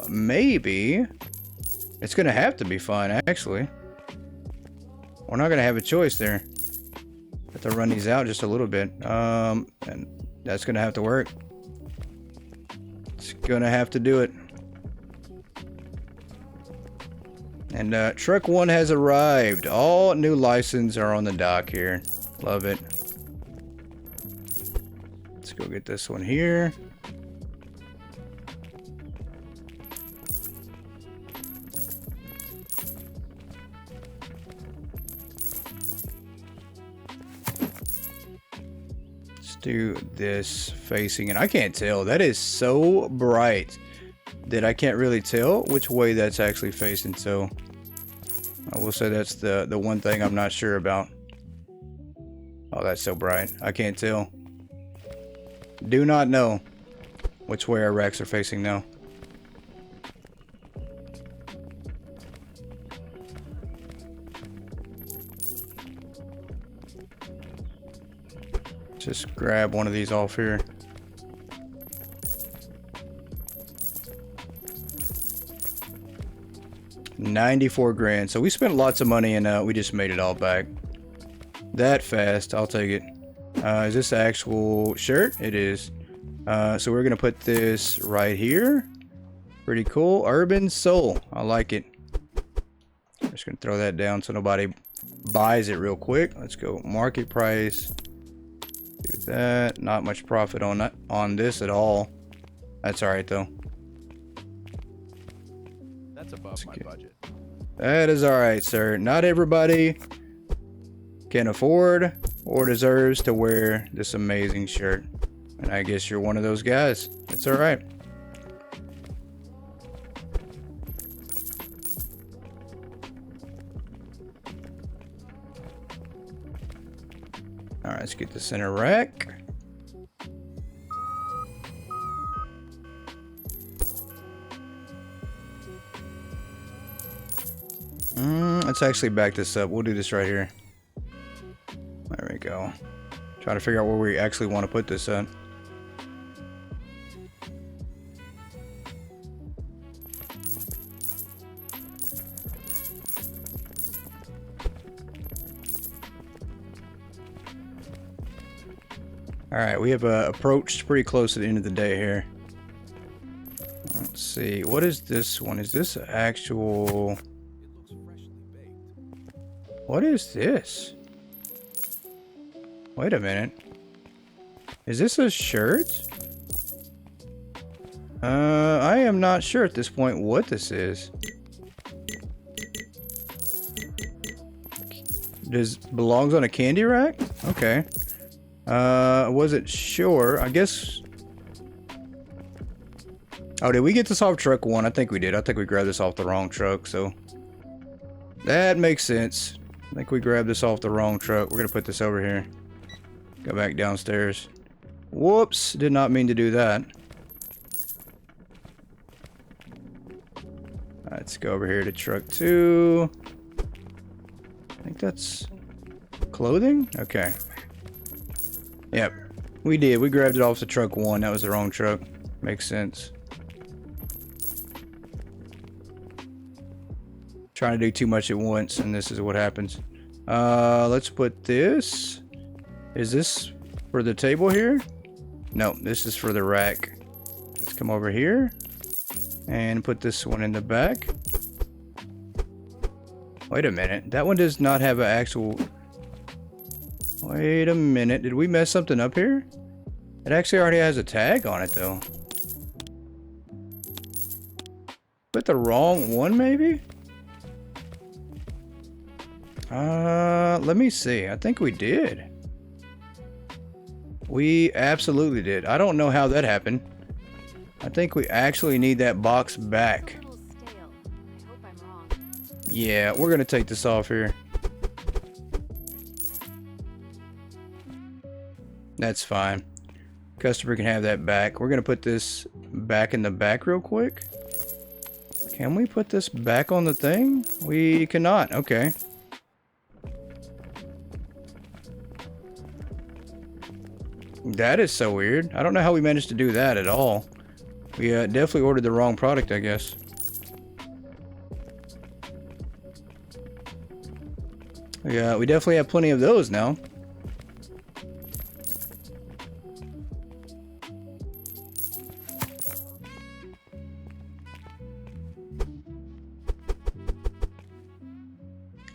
Maybe. It's going to have to be fine, actually. We're not going to have a choice there. Have to run these out just a little bit. And that's going to have to work. It's going to have to do it. And truck 1 has arrived. All new licenses are on the dock here. Love it. Let's go get this one here. Do this facing, and I can't tell. That is so bright that I can't really tell which way that's actually facing, so I will say that's the one thing I'm not sure about. Oh, that's so bright. I can't tell. Do not know which way our racks are facing now. Just grab one of these off here. $94 grand. So we spent lots of money and we just made it all back. That fast. I'll take it. Is this the actual shirt? It is. So we're gonna put this right here. Pretty cool. Urban Soul. I like it. Just gonna throw that down so nobody buys it real quick. Let's go market price. Do that. Not much profit on that, on this at all. That's all right though. That's above my budget. That is all right, sir. Not everybody can afford or deserves to wear this amazing shirt, and I guess you're one of those guys. It's all right. All right, let's get the center rack. Let's actually back this up. We'll do this right here. There we go. Trying to figure out where we actually want to put this at. Alright, we have approached pretty close to the end of the day here. Let's see. What is this one? Is this actual... What is this? Wait a minute. Is this a shirt? I am not sure at this point what this is. Belongs on a candy rack? Okay. Wasn't sure. I guess... Oh, did we get this off truck 1? I think we did. I think we grabbed this off the wrong truck, so... That makes sense. I think we grabbed this off the wrong truck. We're gonna put this over here. Go back downstairs. Whoops! Did not mean to do that. Let's go over here to truck 2. I think that's... clothing? Okay. Yep. We did. We grabbed it off the truck 1. That was the wrong truck. Makes sense. Trying to do too much at once, and this is what happens. Let's put this. Is this for the table here? No, this is for the rack. Let's come over here and put this one in the back. Wait a minute. That one does not have an actual... Wait a minute. Did we mess something up here? It actually already has a tag on it, though. Put the wrong one, maybe? Let me see. I think we did. We absolutely did. I don't know how that happened. I think we actually need that box back. A little stale. I hope I'm wrong. Yeah, we're gonna take this off here. That's fine. Customer can have that back. We're gonna put this back in the back real quick. Can we put this back on the thing? We cannot. Okay. That is so weird. I don't know how we managed to do that at all. We definitely ordered the wrong product, I guess. Yeah, we definitely have plenty of those now.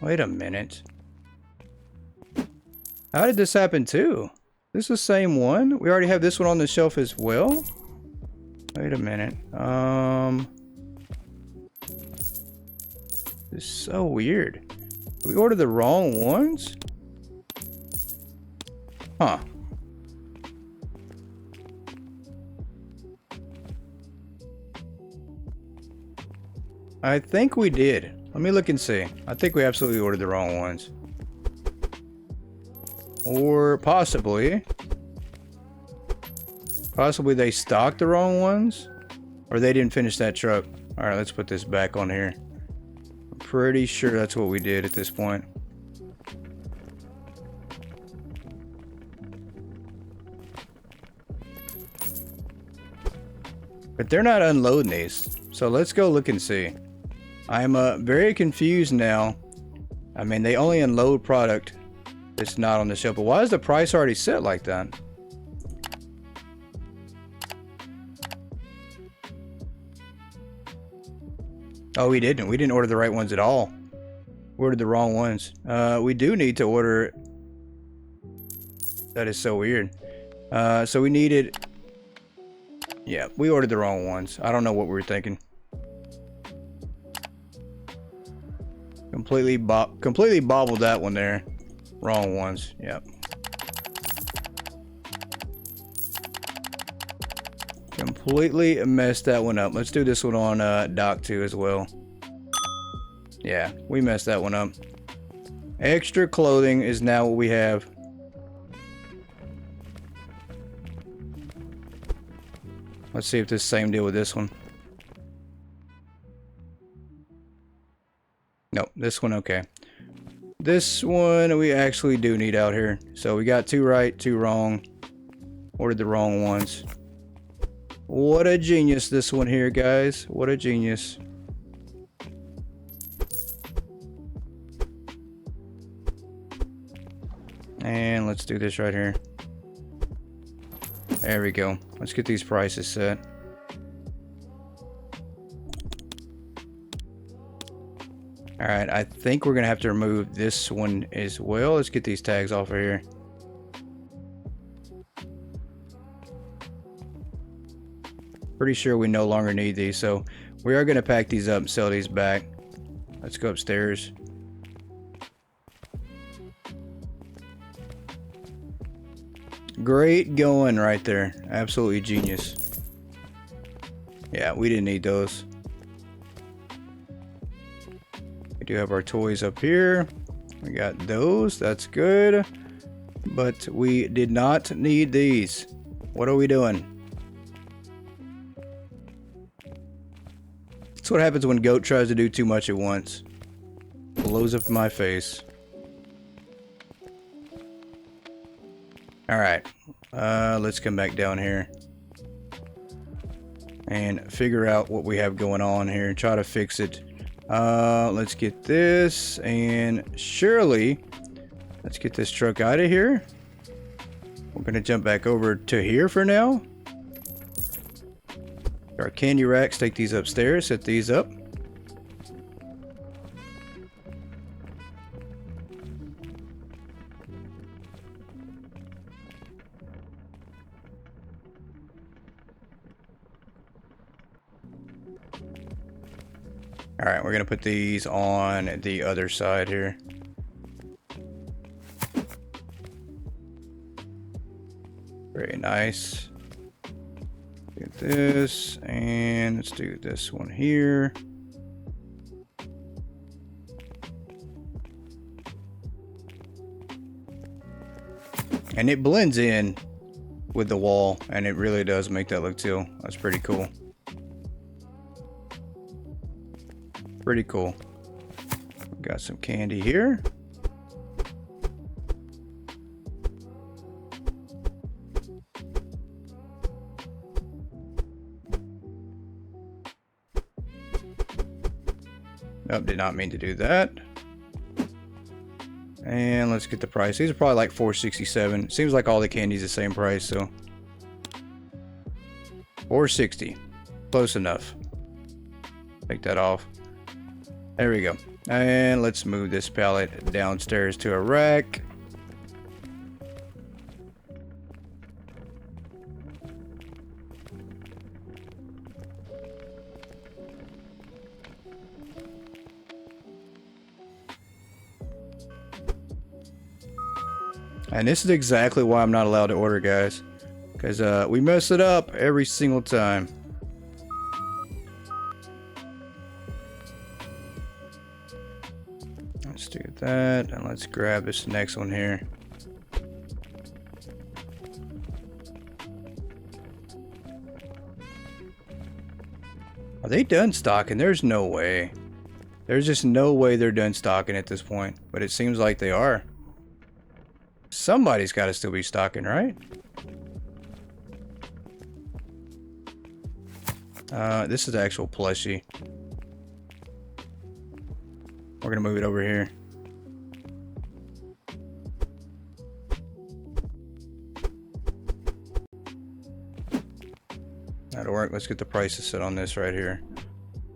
Wait a minute. How did this happen too? This is the same one? We already have this one on the shelf as well? Wait a minute. This is so weird. We ordered the wrong ones? Huh. I think we did. Let me look and see. I think we absolutely ordered the wrong ones. Or possibly they stocked the wrong ones, or they didn't finish that truck. All right, let's put this back on here. I'm pretty sure that's what we did at this point. But they're not unloading these, so let's go look and see. I'm very confused now. I mean, they only unload product that's not on the shelf, but why is the price already set like that? Oh, we didn't. We didn't order the right ones at all. We ordered the wrong ones. We do need to order... That is so weird. So we needed... Yeah, we ordered the wrong ones. I don't know what we were thinking. Completely bobbled that one there. Wrong ones. Yep. Completely messed that one up. Let's do this one on Dock 2 as well. Yeah, we messed that one up. Extra clothing is now what we have. Let's see if this same deal with this one. Nope, this one okay. This one we actually do need out here. So we got 2 right, 2 wrong. Ordered the wrong ones. What a genius this one here, guys. What a genius. And let's do this right here. There we go. Let's get these prices set. Alright, I think we're going to have to remove this one as well. Let's get these tags off of here. Pretty sure we no longer need these, so we are going to pack these up and sell these back. Let's go upstairs. Great going right there. Absolutely genius. Yeah, we didn't need those. We do have our toys up here. We got those. That's good. But we did not need these. What are we doing? That's what happens when Goat tries to do too much at once. Blows up in my face. Alright. Let's come back down here. And figure out what we have going on here. Try to fix it. Let's get this. And surely, let's get this truck out of here. We're going to jump back over to here for now. Our candy racks, take these upstairs, set these up. Alright, we're going to put these on the other side here. Very nice. Get this, and let's do this one here. And it blends in with the wall, and it really does make that look too. That's pretty cool. Pretty cool. Got some candy here. Nope, did not mean to do that. And let's get the price. These are probably like $4.67. Seems like all the candy's the same price, so $4.60. Close enough. Take that off. There we go. And let's move this pallet downstairs to a rack. And this is exactly why I'm not allowed to order, guys. Because we mess it up every single time. Let's do that. And let's grab this next one here. Are they done stocking? There's no way. There's just no way they're done stocking at this point. But it seems like they are. Somebody's got to still be stocking, right? This is the actual plushie. We're gonna move it over here. That'll work. Let's get the prices set on this right here.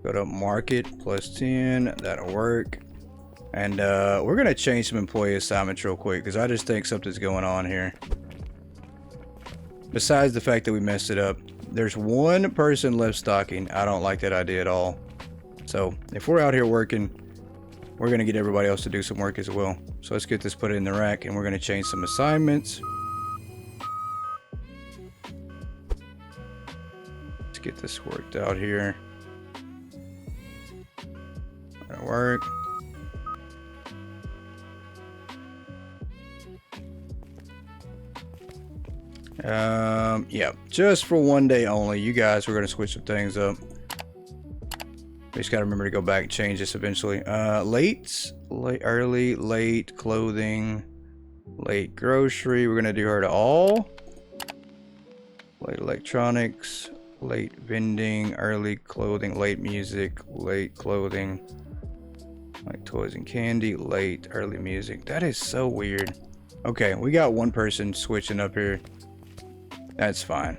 Go to market +10. That'll work. And we're gonna change some employee assignments real quick because I just think something's going on here. Besides the fact that we messed it up, there's one person left stocking. I don't like that idea at all. So if we're out here working, we're gonna get everybody else to do some work as well. So let's get this put in the rack, and we're gonna change some assignments. Let's get this worked out here. That'll work. Yeah, just for one day only. You guys, we're gonna switch some things up. We just gotta remember to go back and change this eventually. Early, late clothing, late grocery. We're gonna do her to all. Late electronics, late vending, early clothing, late music, late clothing, like toys and candy, late early music. That is so weird. Okay, we got one person switching up here. That's fine.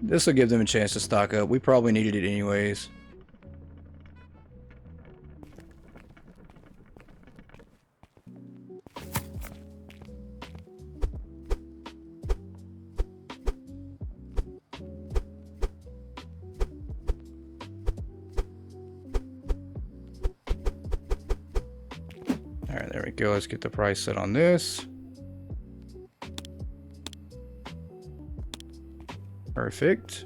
This will give them a chance to stock up. We probably needed it anyways. Alright, there we go. Let's get the price set on this. Perfect.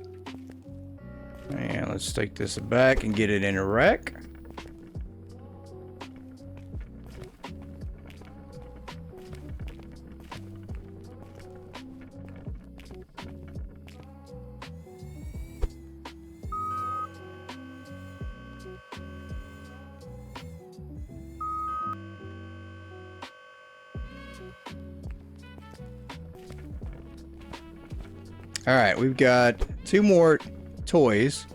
And let's take this back and get it in a rack. Alright, we've got 2 more toys,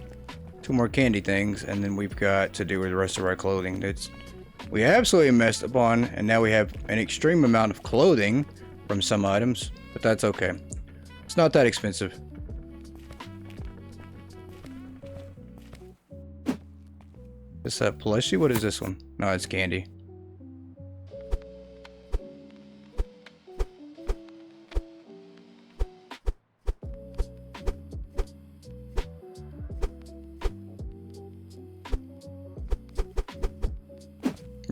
2 more candy things, and then we've got to do with the rest of our clothing. We absolutely messed up on, and now we have an extreme amount of clothing from some items, but that's okay. It's not that expensive. Is that plushie? What is this one? No, it's candy.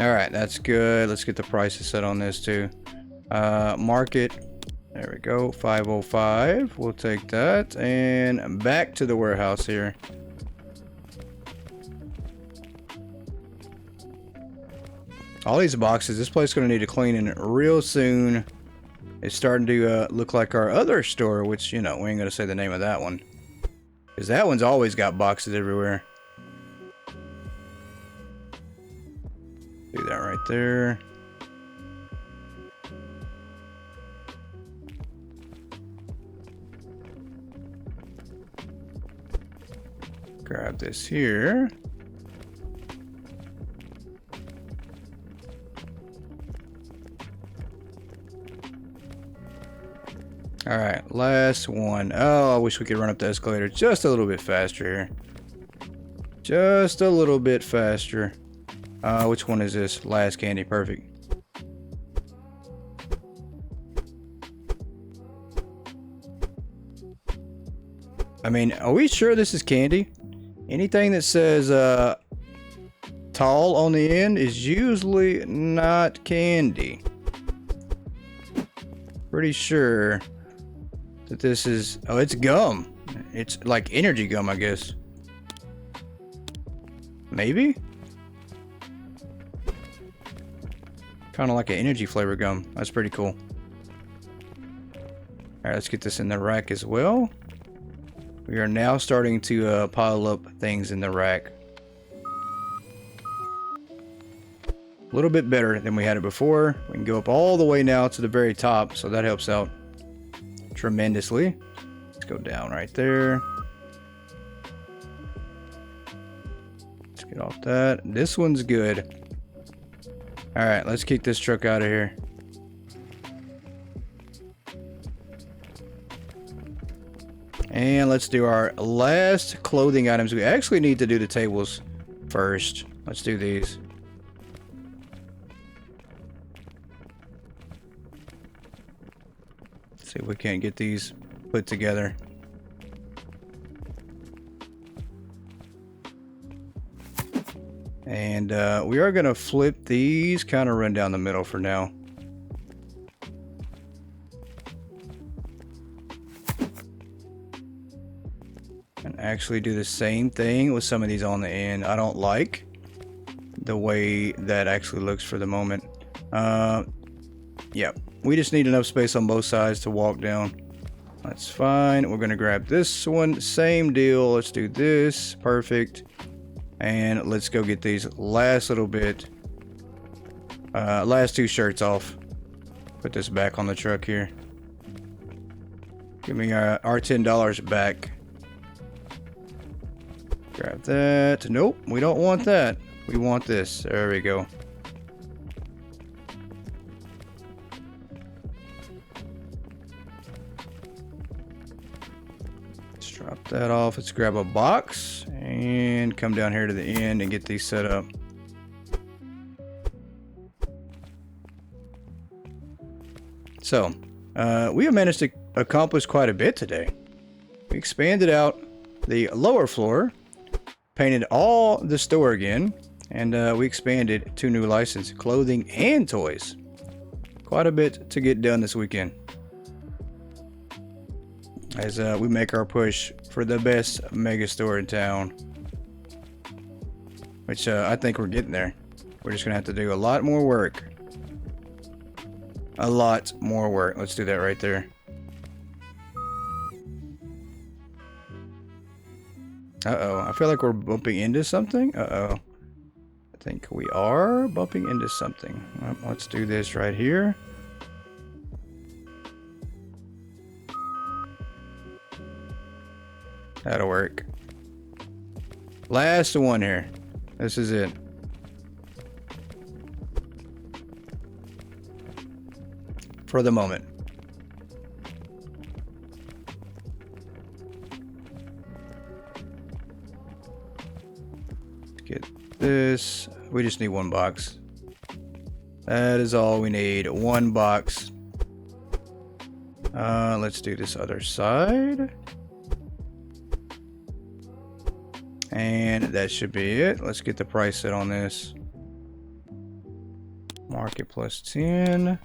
Alright, that's good. Let's get the prices set on this too. Market. There we go. 505. We'll take that. And back to the warehouse here. All these boxes, this place is going to need to clean in real soon. It's starting to look like our other store, which, you know, we ain't going to say the name of that one. Because that one's always got boxes everywhere. Do that right there. Grab this here. All right, last one. Oh, I wish we could run up the escalator just a little bit faster here. Just a little bit faster. Which one is this? Last candy. Perfect. I mean, are we sure this is candy? Anything that says tall on the end is usually not candy. Pretty sure that this is... Oh, it's gum. It's like energy gum, I guess. Maybe? Kind of like an energy flavor gum. That's pretty cool. Alright, let's get this in the rack as well. We are now starting to pile up things in the rack. A little bit better than we had it before. We can go up all the way now to the very top, so that helps out tremendously. Let's go down right there. Let's get off that. This one's good. All right, let's keep this truck out of here. And let's do our last clothing items. We actually need to do the tables first. Let's do these. Let's see if we can't get these put together. And we are going to flip these, kind of run down the middle for now. And actually do the same thing with some of these on the end. I don't like the way that actually looks for the moment. Yeah, we just need enough space on both sides to walk down. That's fine. We're going to grab this one. Same deal. Let's do this. Perfect. And let's go get these last little bit. Last two shirts off. Put this back on the truck here. Give me our $10 back. Grab that. Nope, we don't want that. We want this. There we go. Let's drop that off. Let's grab a box and come down here to the end and get these set up. So, we have managed to accomplish quite a bit today. We expanded out the lower floor, painted all the store again, and we expanded 2 new licenses, clothing and toys. Quite a bit to get done this weekend, as we make our push for the best mega store in town, which I think we're getting there. We're just gonna have to do a lot more work. A lot more work. Let's do that right there. Uh-oh, I feel like we're bumping into something. Uh-oh. I think we are bumping into something. Well, let's do this right here. That'll work. Last one here. This is it. For the moment. Get this. We just need 1 box. That is all we need. 1 box. Let's do this other side. And that should be it. Let's get the price set on this. Market plus 10.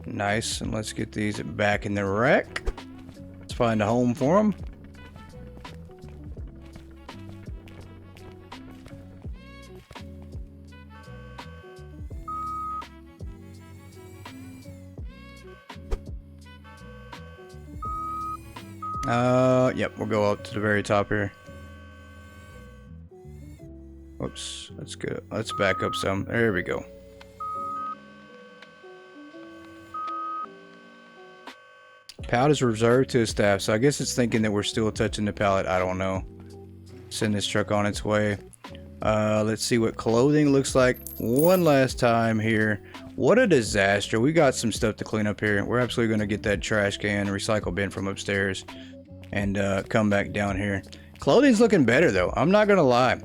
Nice. And let's get these back in the rack. Let's find a home for them. Yep, we'll go up to the very top here. Whoops, that's good. Let's back up some. There we go. Pallet is reserved to the staff, so I guess it's thinking that we're still touching the pallet. I don't know. Send this truck on its way. Let's see what clothing looks like one last time here. What a disaster. We got some stuff to clean up here. We're absolutely going to get that trash can, recycle bin from upstairs, and come back down here. Clothing's looking better, though. I'm not going to lie.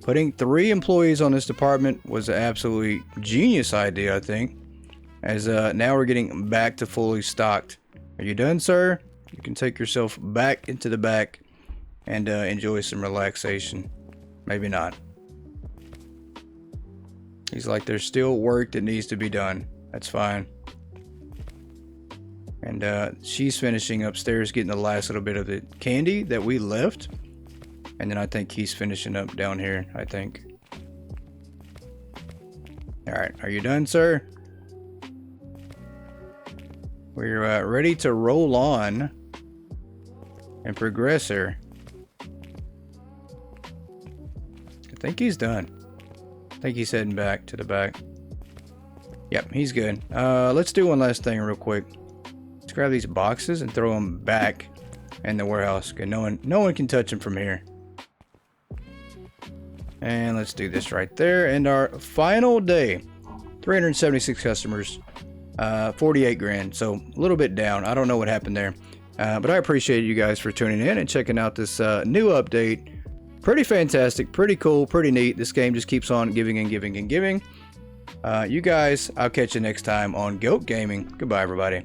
Putting 3 employees on this department was an absolutely genius idea, I think. As now we're getting back to fully stocked. Are you done, sir? You can take yourself back into the back and enjoy some relaxation. Maybe not. He's like, there's still work that needs to be done. That's fine. And she's finishing upstairs, getting the last little bit of the candy that we left. And then I think he's finishing up down here, I think. Alright, are you done, sir? We're ready to roll on and progress here. I think he's done. I think he's heading back to the back. Yep, he's good. Let's do one last thing real quick. Let's grab these boxes and throw them back in the warehouse. Okay, no one can touch them from here. And let's do this right there. And our final day, 376 customers, 48 grand. So a little bit down. I don't know what happened there. But I appreciate you guys for tuning in and checking out this new update. Pretty fantastic, pretty cool, pretty neat. This game just keeps on giving and giving and giving. You guys, I'll catch you next time on Goat Gaming. Goodbye, everybody.